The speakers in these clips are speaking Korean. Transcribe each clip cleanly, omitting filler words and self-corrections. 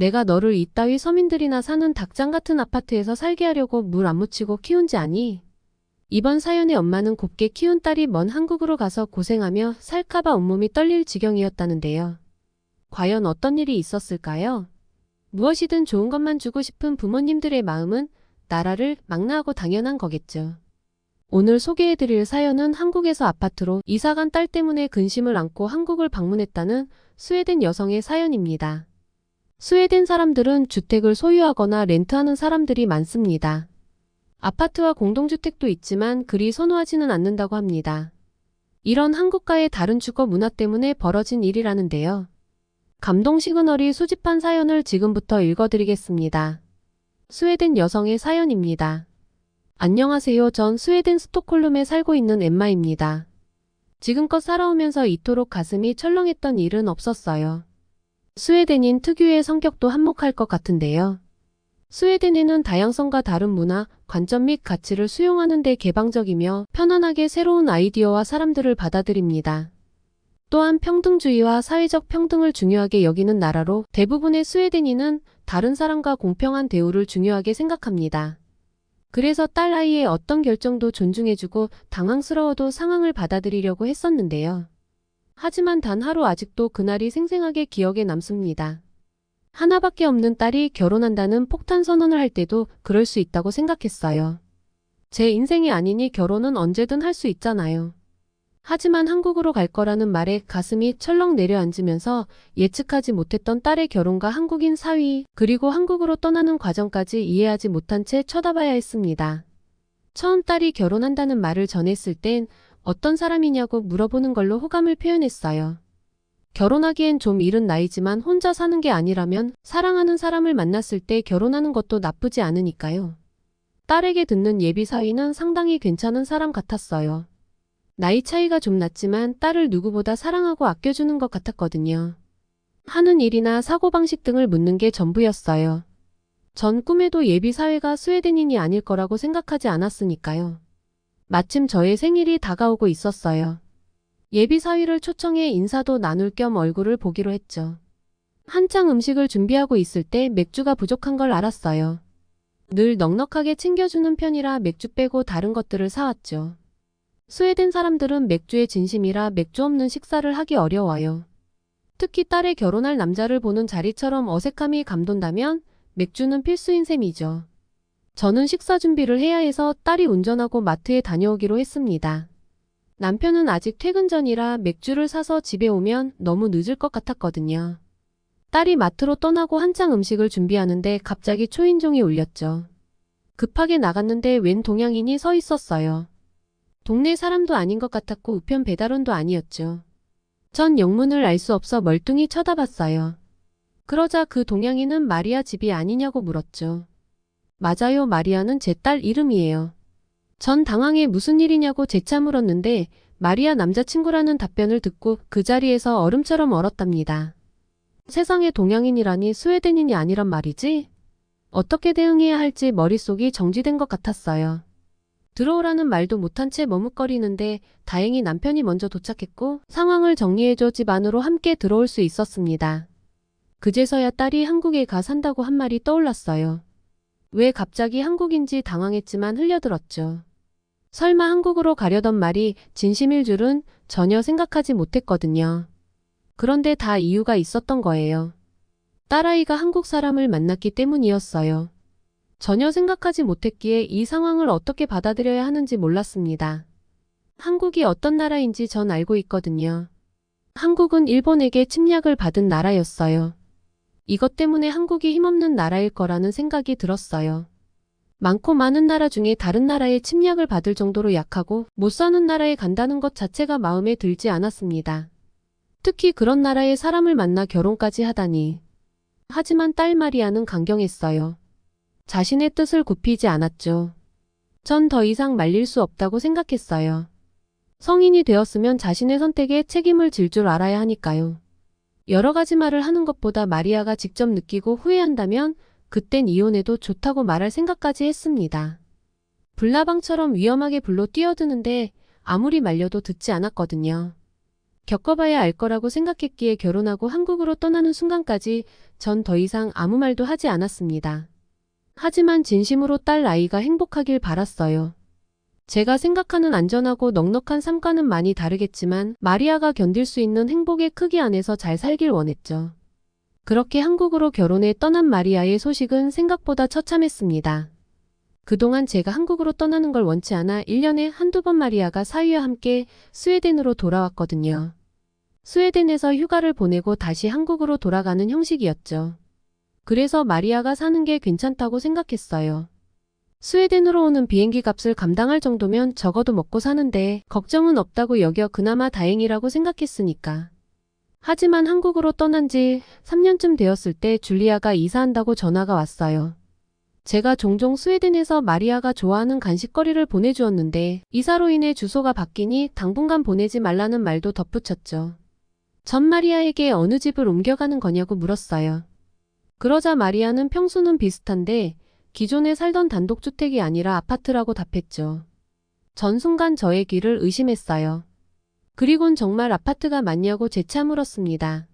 내가 너를 이따위 서민들이나 사는 닭장 같은 아파트에서 살게 하려고 물 안 묻히고 키운지 아니? 이번 사연의 엄마는 곱게 키운 딸이 먼 한국으로 가서 고생하며 살까봐 온몸이 떨릴 지경이었다는데요. 과연 어떤 일이 있었을까요? 무엇이든 좋은 것만 주고 싶은 부모님들의 마음은 나라를 망라하고 당연한 거겠죠. 오늘 소개해드릴 사연은 한국에서 아파트로 이사간 딸 때문에 근심을 안고 한국을 방문했다는 스웨덴 여성의 사연입니다. 스웨덴 사람들은 주택을 소유하거나 렌트하는 사람들이 많습니다. 아파트와 공동주택도 있지만 그리 선호하지는 않는다고 합니다. 이런 한국과의 다른 주거 문화 때문에 벌어진 일이라는데요. 감동 시그널이 수집한 사연을 지금부터 읽어드리겠습니다. 스웨덴 여성의 사연입니다. 안녕하세요. 전 스웨덴 스톡홀름에 살고 있는 엠마입니다. 지금껏 살아오면서 이토록 가슴이 철렁했던 일은 없었어요. 스웨덴인 특유의 성격도 한몫할 것 같은데요. 스웨덴에는 다양성과 다른 문화, 관점 및 가치를 수용하는 데 개방적이며 편안하게 새로운 아이디어와 사람들을 받아들입니다. 또한 평등주의와 사회적 평등을 중요하게 여기는 나라로 대부분의 스웨덴인은 다른 사람과 공평한 대우를 중요하게 생각합니다. 그래서 딸 아이의 어떤 결정도 존중해주고 당황스러워도 상황을 받아들이려고 했었는데요. 하지만 단 하루 아직도 그날이 생생하게 기억에 남습니다. 하나밖에 없는 딸이 결혼한다는 폭탄 선언을 할 때도 그럴 수 있다고 생각했어요. 제 인생이 아니니 결혼은 언제든 할 수 있잖아요. 하지만 한국으로 갈 거라는 말에 가슴이 철렁 내려앉으면서 예측하지 못했던 딸의 결혼과 한국인 사위, 그리고 한국으로 떠나는 과정까지 이해하지 못한 채 쳐다봐야 했습니다. 처음 딸이 결혼한다는 말을 전했을 땐 어떤 사람이냐고 물어보는 걸로 호감을 표현했어요. 결혼하기엔 좀 이른 나이지만 혼자 사는 게 아니라면 사랑하는 사람을 만났을 때 결혼하는 것도 나쁘지 않으니까요. 딸에게 듣는 예비 사위는 상당히 괜찮은 사람 같았어요. 나이 차이가 좀 났지만 딸을 누구보다 사랑하고 아껴주는 것 같았거든요. 하는 일이나 사고방식 등을 묻는 게 전부였어요. 전 꿈에도 예비 사위가 스웨덴인이 아닐 거라고 생각하지 않았으니까요. 마침 저의 생일이 다가오고 있었어요. 예비 사위를 초청해 인사도 나눌 겸 얼굴을 보기로 했죠. 한창 음식을 준비하고 있을 때 맥주가 부족한 걸 알았어요. 늘 넉넉하게 챙겨주는 편이라 맥주 빼고 다른 것들을 사왔죠. 스웨덴 사람들은 맥주에 진심이라 맥주 없는 식사를 하기 어려워요. 특히 딸의 결혼할 남자를 보는 자리처럼 어색함이 감돈다면 맥주는 필수인 셈이죠. 저는 식사 준비를 해야 해서 딸이 운전하고 마트에 다녀오기로 했습니다. 남편은 아직 퇴근 전이라 맥주를 사서 집에 오면 너무 늦을 것 같았거든요. 딸이 마트로 떠나고 한창 음식을 준비하는데 갑자기 초인종이 울렸죠. 급하게 나갔는데 웬 동양인이 서 있었어요. 동네 사람도 아닌 것 같았고 우편 배달원도 아니었죠. 전 영문을 알 수 없어 멀뚱히 쳐다봤어요. 그러자 그 동양인은 마리아 집이 아니냐고 물었죠. 맞아요, 마리아는 제 딸 이름이에요. 전 당황해 무슨 일이냐고 재차 물었는데 마리아 남자친구라는 답변을 듣고 그 자리에서 얼음처럼 얼었답니다. 세상에 동양인이라니 스웨덴인이 아니란 말이지? 어떻게 대응해야 할지 머릿속이 정지된 것 같았어요. 들어오라는 말도 못한 채 머뭇거리는데 다행히 남편이 먼저 도착했고 상황을 정리해줘 집 안으로 함께 들어올 수 있었습니다. 그제서야 딸이 한국에 가 산다고 한 말이 떠올랐어요. 왜 갑자기 한국인지 당황했지만 흘려들었죠. 설마 한국으로 가려던 말이 진심일 줄은 전혀 생각하지 못했거든요. 그런데 다 이유가 있었던 거예요. 딸아이가 한국 사람을 만났기 때문이었어요. 전혀 생각하지 못했기에 이 상황을 어떻게 받아들여야 하는지 몰랐습니다. 한국이 어떤 나라인지 전 알고 있거든요. 한국은 일본에게 침략을 받은 나라였어요. 이것 때문에 한국이 힘없는 나라일 거라는 생각이 들었어요. 많고 많은 나라 중에 다른 나라의 침략을 받을 정도로 약하고 못 사는 나라에 간다는 것 자체가 마음에 들지 않았습니다. 특히 그런 나라의 사람을 만나 결혼까지 하다니. 하지만 딸 마리아는 강경했어요. 자신의 뜻을 굽히지 않았죠. 전 더 이상 말릴 수 없다고 생각했어요. 성인이 되었으면 자신의 선택에 책임을 질 줄 알아야 하니까요. 여러 가지 말을 하는 것보다 마리아가 직접 느끼고 후회한다면 그땐 이혼해도 좋다고 말할 생각까지 했습니다. 불나방처럼 위험하게 불로 뛰어드는데 아무리 말려도 듣지 않았거든요. 겪어봐야 알 거라고 생각했기에 결혼하고 한국으로 떠나는 순간까지 전 더 이상 아무 말도 하지 않았습니다. 하지만 진심으로 딸 아이가 행복하길 바랐어요. 제가 생각하는 안전하고 넉넉한 삶과는 많이 다르겠지만 마리아가 견딜 수 있는 행복의 크기 안에서 잘 살길 원했죠. 그렇게 한국으로 결혼해 떠난 마리아의 소식은 생각보다 처참했습니다. 그동안 제가 한국으로 떠나는 걸 원치 않아 1년에 한두 번 마리아가 사위와 함께 스웨덴으로 돌아왔거든요. 스웨덴에서 휴가를 보내고 다시 한국으로 돌아가는 형식이었죠. 그래서 마리아가 사는 게 괜찮다고 생각했어요. 스웨덴으로 오는 비행기 값을 감당할 정도면 적어도 먹고 사는데 걱정은 없다고 여겨 그나마 다행이라고 생각했으니까. 하지만 한국으로 떠난 지 3년쯤 되었을 때 줄리아가 이사한다고 전화가 왔어요. 제가 종종 스웨덴에서 마리아가 좋아하는 간식거리를 보내주었는데 이사로 인해 주소가 바뀌니 당분간 보내지 말라는 말도 덧붙였죠. 전 마리아에게 어느 집을 옮겨가는 거냐고 물었어요. 그러자 마리아는 평수는 비슷한데 기존에 살던 단독주택이 아니라 아파트라고 답했죠. 전 순간 저의 귀를 의심했어요. 그리곤 정말 아파트가 맞냐고 재차 물었습니다.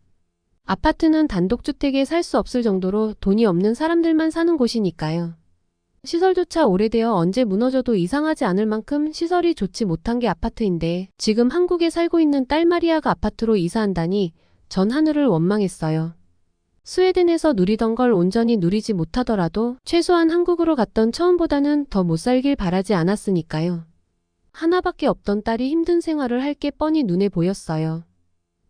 아파트는 단독주택에 살 수 없을 정도로 돈이 없는 사람들만 사는 곳이니까요. 시설조차 오래되어 언제 무너져도 이상하지 않을 만큼 시설이 좋지 못한 게 아파트인데 지금 한국에 살고 있는 딸 마리아가 아파트로 이사한다니 전 하늘을 원망했어요. 스웨덴에서 누리던 걸 온전히 누리지 못하더라도 최소한 한국으로 갔던 처음보다는 더 못 살길 바라지 않았으니까요. 하나밖에 없던 딸이 힘든 생활을 할 게 뻔히 눈에 보였어요.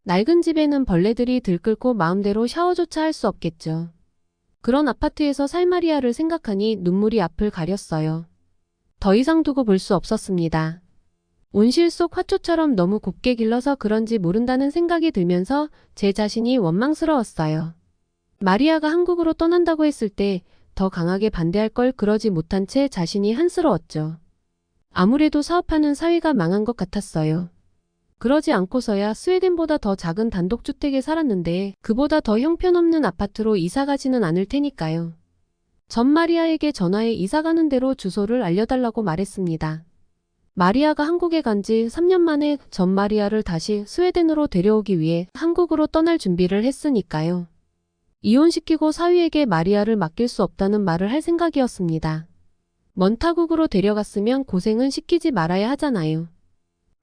낡은 집에는 벌레들이 들끓고 마음대로 샤워조차 할 수 없겠죠. 그런 아파트에서 살 마리아를 생각하니 눈물이 앞을 가렸어요. 더 이상 두고 볼 수 없었습니다. 온실 속 화초처럼 너무 곱게 길러서 그런지 모른다는 생각이 들면서 제 자신이 원망스러웠어요. 마리아가 한국으로 떠난다고 했을 때 더 강하게 반대할 걸 그러지 못한 채 자신이 한스러웠죠. 아무래도 사업하는 사위가 망한 것 같았어요. 그러지 않고서야 스웨덴보다 더 작은 단독주택에 살았는데 그보다 더 형편없는 아파트로 이사가지는 않을 테니까요. 전 마리아에게 전화해 이사가는 대로 주소를 알려달라고 말했습니다. 마리아가 한국에 간 지 3년 만에 전 마리아를 다시 스웨덴으로 데려오기 위해 한국으로 떠날 준비를 했으니까요. 이혼시키고 사위에게 마리아를 맡길 수 없다는 말을 할 생각이었습니다. 먼 타국으로 데려갔으면 고생은 시키지 말아야 하잖아요.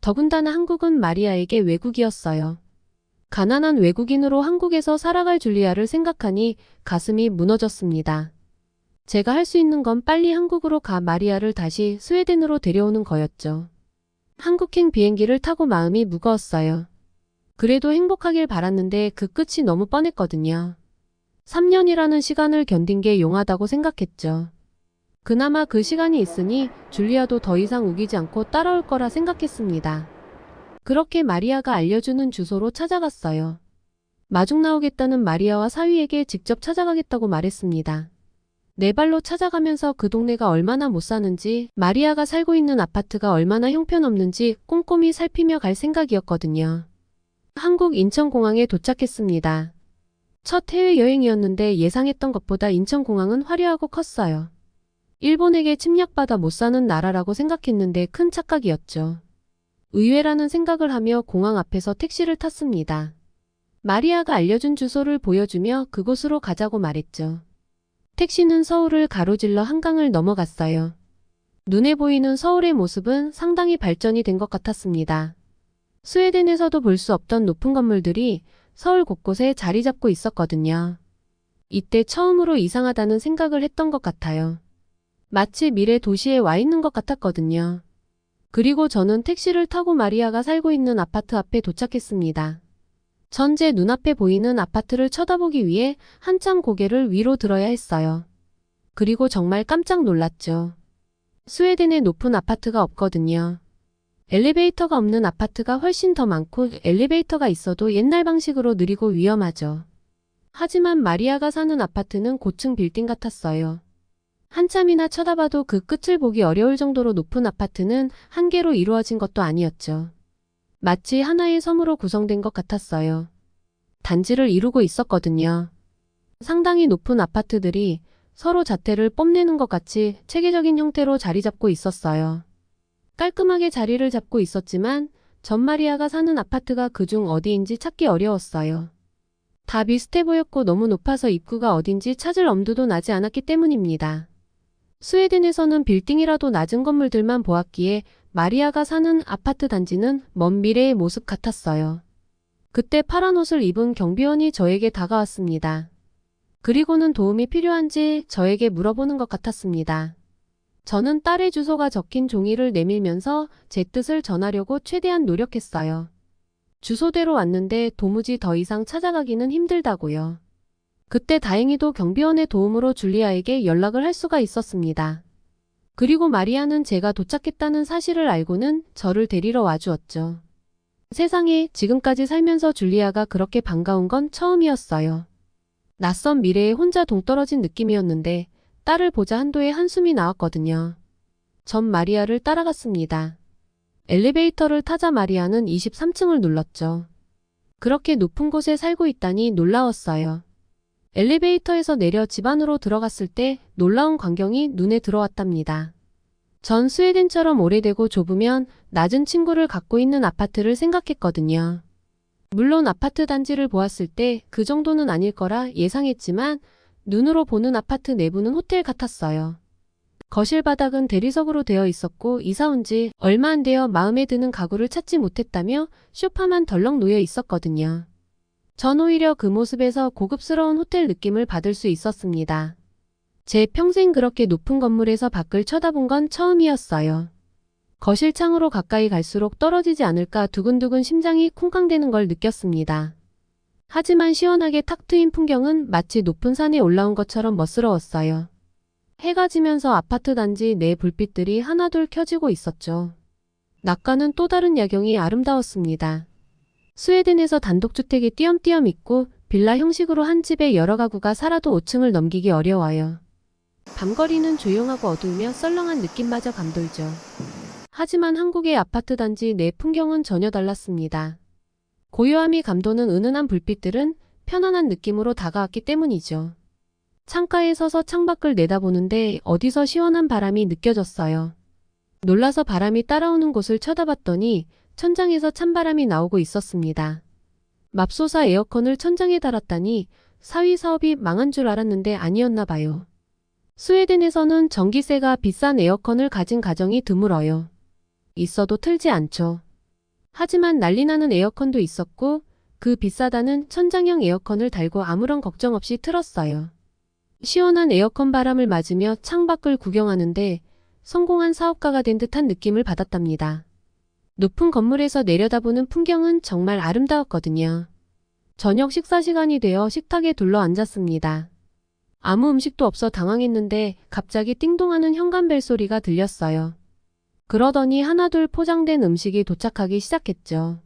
더군다나 한국은 마리아에게 외국이었어요. 가난한 외국인으로 한국에서 살아갈 줄리아를 생각하니 가슴이 무너졌습니다. 제가 할 수 있는 건 빨리 한국으로 가 마리아를 다시 스웨덴으로 데려오는 거였죠. 한국행 비행기를 타고 마음이 무거웠어요. 그래도 행복하길 바랐는데 그 끝이 너무 뻔했거든요. 3년이라는 시간을 견딘 게 용하다고 생각했죠. 그나마 그 시간이 있으니 줄리아도 더 이상 우기지 않고 따라올 거라 생각했습니다. 그렇게 마리아가 알려주는 주소로 찾아갔어요. 마중 나오겠다는 마리아와 사위에게 직접 찾아가겠다고 말했습니다. 네 발로 찾아가면서 그 동네가 얼마나 못 사는지, 마리아가 살고 있는 아파트가 얼마나 형편없는지 꼼꼼히 살피며 갈 생각이었거든요. 한국 인천공항에 도착했습니다. 첫 해외여행이었는데 예상했던 것보다 인천공항은 화려하고 컸어요. 일본에게 침략받아 못 사는 나라라고 생각했는데 큰 착각이었죠. 의외라는 생각을 하며 공항 앞에서 택시를 탔습니다. 마리아가 알려준 주소를 보여주며 그곳으로 가자고 말했죠. 택시는 서울을 가로질러 한강을 넘어갔어요. 눈에 보이는 서울의 모습은 상당히 발전이 된 것 같았습니다. 스웨덴에서도 볼 수 없던 높은 건물들이 서울 곳곳에 자리 잡고 있었거든요. 이때 처음으로 이상하다는 생각을 했던 것 같아요. 마치 미래 도시에 와 있는 것 같았거든요. 그리고 저는 택시를 타고 마리아가 살고 있는 아파트 앞에 도착했습니다. 전 제 눈앞에 보이는 아파트를 쳐다보기 위해 한참 고개를 위로 들어야 했어요. 그리고 정말 깜짝 놀랐죠. 스웨덴에 높은 아파트가 없거든요. 엘리베이터가 없는 아파트가 훨씬 더 많고 엘리베이터가 있어도 옛날 방식으로 느리고 위험하죠. 하지만 마리아가 사는 아파트는 고층 빌딩 같았어요. 한참이나 쳐다봐도 그 끝을 보기 어려울 정도로 높은 아파트는 한 개로 이루어진 것도 아니었죠. 마치 하나의 섬으로 구성된 것 같았어요. 단지를 이루고 있었거든요. 상당히 높은 아파트들이 서로 자태를 뽐내는 것 같이 체계적인 형태로 자리 잡고 있었어요. 깔끔하게 자리를 잡고 있었지만 전 마리아가 사는 아파트가 그중 어디인지 찾기 어려웠어요. 다 비슷해 보였고 너무 높아서 입구가 어딘지 찾을 엄두도 나지 않았기 때문입니다. 스웨덴에서는 빌딩이라도 낮은 건물들만 보았기에 마리아가 사는 아파트 단지는 먼 미래의 모습 같았어요. 그때 파란 옷을 입은 경비원이 저에게 다가왔습니다. 그리고는 도움이 필요한지 저에게 물어보는 것 같았습니다. 저는 딸의 주소가 적힌 종이를 내밀면서 제 뜻을 전하려고 최대한 노력했어요. 주소대로 왔는데 도무지 더 이상 찾아가기는 힘들다고요. 그때 다행히도 경비원의 도움으로 줄리아에게 연락을 할 수가 있었습니다. 그리고 마리아는 제가 도착했다는 사실을 알고는 저를 데리러 와주었죠. 세상에, 지금까지 살면서 줄리아가 그렇게 반가운 건 처음이었어요. 낯선 미래에 혼자 동떨어진 느낌이었는데 딸을 보자 한도의 한숨이 나왔거든요. 전 마리아를 따라갔습니다. 엘리베이터를 타자 마리아는 23층을 눌렀죠. 그렇게 높은 곳에 살고 있다니 놀라웠어요. 엘리베이터에서 내려 집 안으로 들어갔을 때 놀라운 광경이 눈에 들어왔답니다. 전 스웨덴처럼 오래되고 좁으면 낮은 층고를 갖고 있는 아파트를 생각했거든요. 물론 아파트 단지를 보았을 때 그 정도는 아닐 거라 예상했지만 눈으로 보는 아파트 내부는 호텔 같았어요. 거실 바닥은 대리석으로 되어 있었고 이사 온 지 얼마 안 되어 마음에 드는 가구를 찾지 못했다며 소파만 덜렁 놓여 있었거든요. 전 오히려 그 모습에서 고급스러운 호텔 느낌을 받을 수 있었습니다. 제 평생 그렇게 높은 건물에서 밖을 쳐다본 건 처음이었어요. 거실 창으로 가까이 갈수록 떨어지지 않을까 두근두근 심장이 쿵쾅대는 걸 느꼈습니다. 하지만 시원하게 탁 트인 풍경은 마치 높은 산에 올라온 것처럼 멋스러웠어요. 해가 지면서 아파트 단지 내 불빛들이 하나둘 켜지고 있었죠. 낮과는 또 다른 야경이 아름다웠습니다. 스웨덴에서 단독주택이 띄엄띄엄 있고 빌라 형식으로 한 집에 여러 가구가 살아도 5층을 넘기기 어려워요. 밤거리는 조용하고 어두우며 썰렁한 느낌마저 감돌죠. 하지만 한국의 아파트 단지 내 풍경은 전혀 달랐습니다. 고요함이 감도는 은은한 불빛들은 편안한 느낌으로 다가왔기 때문이죠. 창가에 서서 창밖을 내다보는데 어디서 시원한 바람이 느껴졌어요. 놀라서 바람이 따라오는 곳을 쳐다봤더니 천장에서 찬바람이 나오고 있었습니다. 맙소사 에어컨을 천장에 달았다니 사위 사업이 망한 줄 알았는데 아니었나 봐요. 스웨덴에서는 전기세가 비싼 에어컨을 가진 가정이 드물어요. 있어도 틀지 않죠. 하지만 난리나는 에어컨도 있었고 그 비싸다는 천장형 에어컨을 달고 아무런 걱정 없이 틀었어요. 시원한 에어컨 바람을 맞으며 창밖을 구경하는데 성공한 사업가가 된 듯한 느낌을 받았답니다. 높은 건물에서 내려다보는 풍경은 정말 아름다웠거든요. 저녁 식사 시간이 되어 식탁에 둘러 앉았습니다. 아무 음식도 없어 당황했는데 갑자기 띵동하는 현관벨 소리가 들렸어요. 그러더니 하나둘 포장된 음식이 도착하기 시작했죠.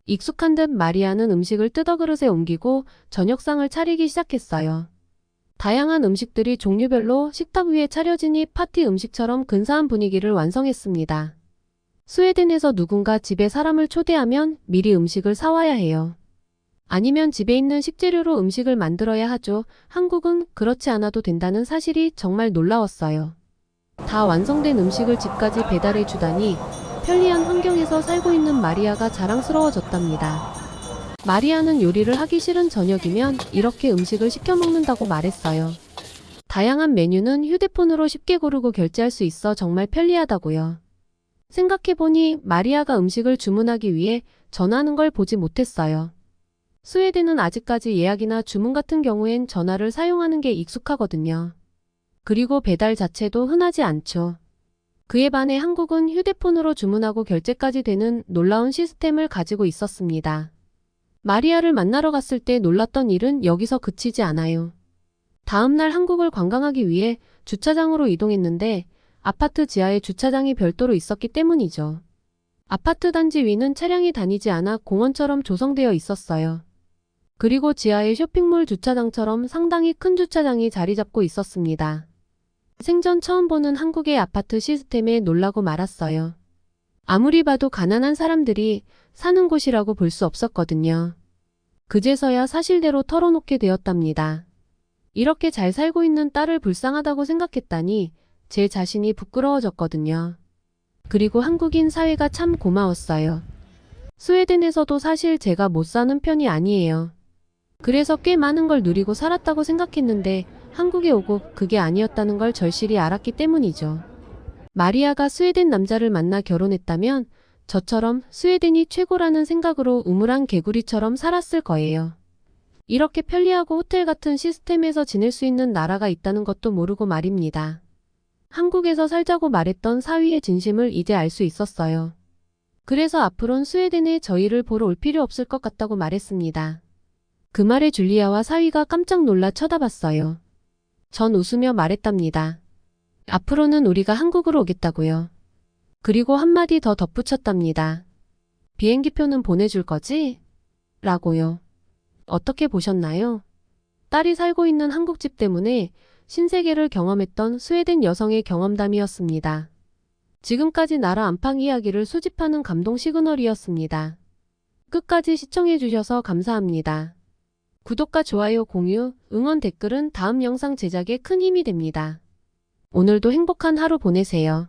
익숙한 듯 마리아는 음식을 뜯어 그릇에 옮기고 저녁상을 차리기 시작했어요. 다양한 음식들이 종류별로 식탁 위에 차려지니 파티 음식처럼 근사한 분위기를 완성했습니다. 스웨덴에서 누군가 집에 사람을 초대하면 미리 음식을 사와야 해요. 아니면 집에 있는 식재료로 음식을 만들어야 하죠. 한국은 그렇지 않아도 된다는 사실이 정말 놀라웠어요. 다 완성된 음식을 집까지 배달해 주다니 편리한 환경에서 살고 있는 마리아가 자랑스러워졌답니다. 마리아는 요리를 하기 싫은 저녁이면 이렇게 음식을 시켜 먹는다고 말했어요. 다양한 메뉴는 휴대폰으로 쉽게 고르고 결제할 수 있어 정말 편리하다고요. 생각해보니 마리아가 음식을 주문하기 위해 전화하는 걸 보지 못했어요. 스웨덴은 아직까지 예약이나 주문 같은 경우엔 전화를 사용하는 게 익숙하거든요. 그리고 배달 자체도 흔하지 않죠. 그에 반해 한국은 휴대폰으로 주문하고 결제까지 되는 놀라운 시스템을 가지고 있었습니다. 마리아를 만나러 갔을 때 놀랐던 일은 여기서 그치지 않아요. 다음날 한국을 관광하기 위해 주차장으로 이동했는데 아파트 지하에 주차장이 별도로 있었기 때문이죠. 아파트 단지 위는 차량이 다니지 않아 공원처럼 조성되어 있었어요. 그리고 지하에 쇼핑몰 주차장처럼 상당히 큰 주차장이 자리 잡고 있었습니다. 생전 처음 보는 한국의 아파트 시스템에 놀라고 말았어요. 아무리 봐도 가난한 사람들이 사는 곳이라고 볼 수 없었거든요. 그제서야 사실대로 털어놓게 되었답니다. 이렇게 잘 살고 있는 딸을 불쌍하다고 생각했다니 제 자신이 부끄러워졌거든요. 그리고 한국인 사회가 참 고마웠어요. 스웨덴에서도 사실 제가 못 사는 편이 아니에요. 그래서 꽤 많은 걸 누리고 살았다고 생각했는데 한국에 오고 그게 아니었다는 걸 절실히 알았기 때문이죠. 마리아가 스웨덴 남자를 만나 결혼했다면 저처럼 스웨덴이 최고라는 생각으로 우물안 개구리처럼 살았을 거예요. 이렇게 편리하고 호텔 같은 시스템에서 지낼 수 있는 나라가 있다는 것도 모르고 말입니다. 한국에서 살자고 말했던 사위의 진심을 이제 알 수 있었어요. 그래서 앞으론 스웨덴에 저희를 보러 올 필요 없을 것 같다고 말했습니다. 그 말에 줄리아와 사위가 깜짝 놀라 쳐다봤어요. 전 웃으며 말했답니다. 앞으로는 우리가 한국으로 오겠다고요. 그리고 한마디 더 덧붙였답니다. 비행기표는 보내줄 거지? 라고요. 어떻게 보셨나요? 딸이 살고 있는 한국집 때문에 신세계를 경험했던 스웨덴 여성의 경험담이었습니다. 지금까지 나라 안팎 이야기를 수집하는 감동 시그널이었습니다. 끝까지 시청해주셔서 감사합니다. 구독과 좋아요, 공유, 응원 댓글은 다음 영상 제작에 큰 힘이 됩니다. 오늘도 행복한 하루 보내세요.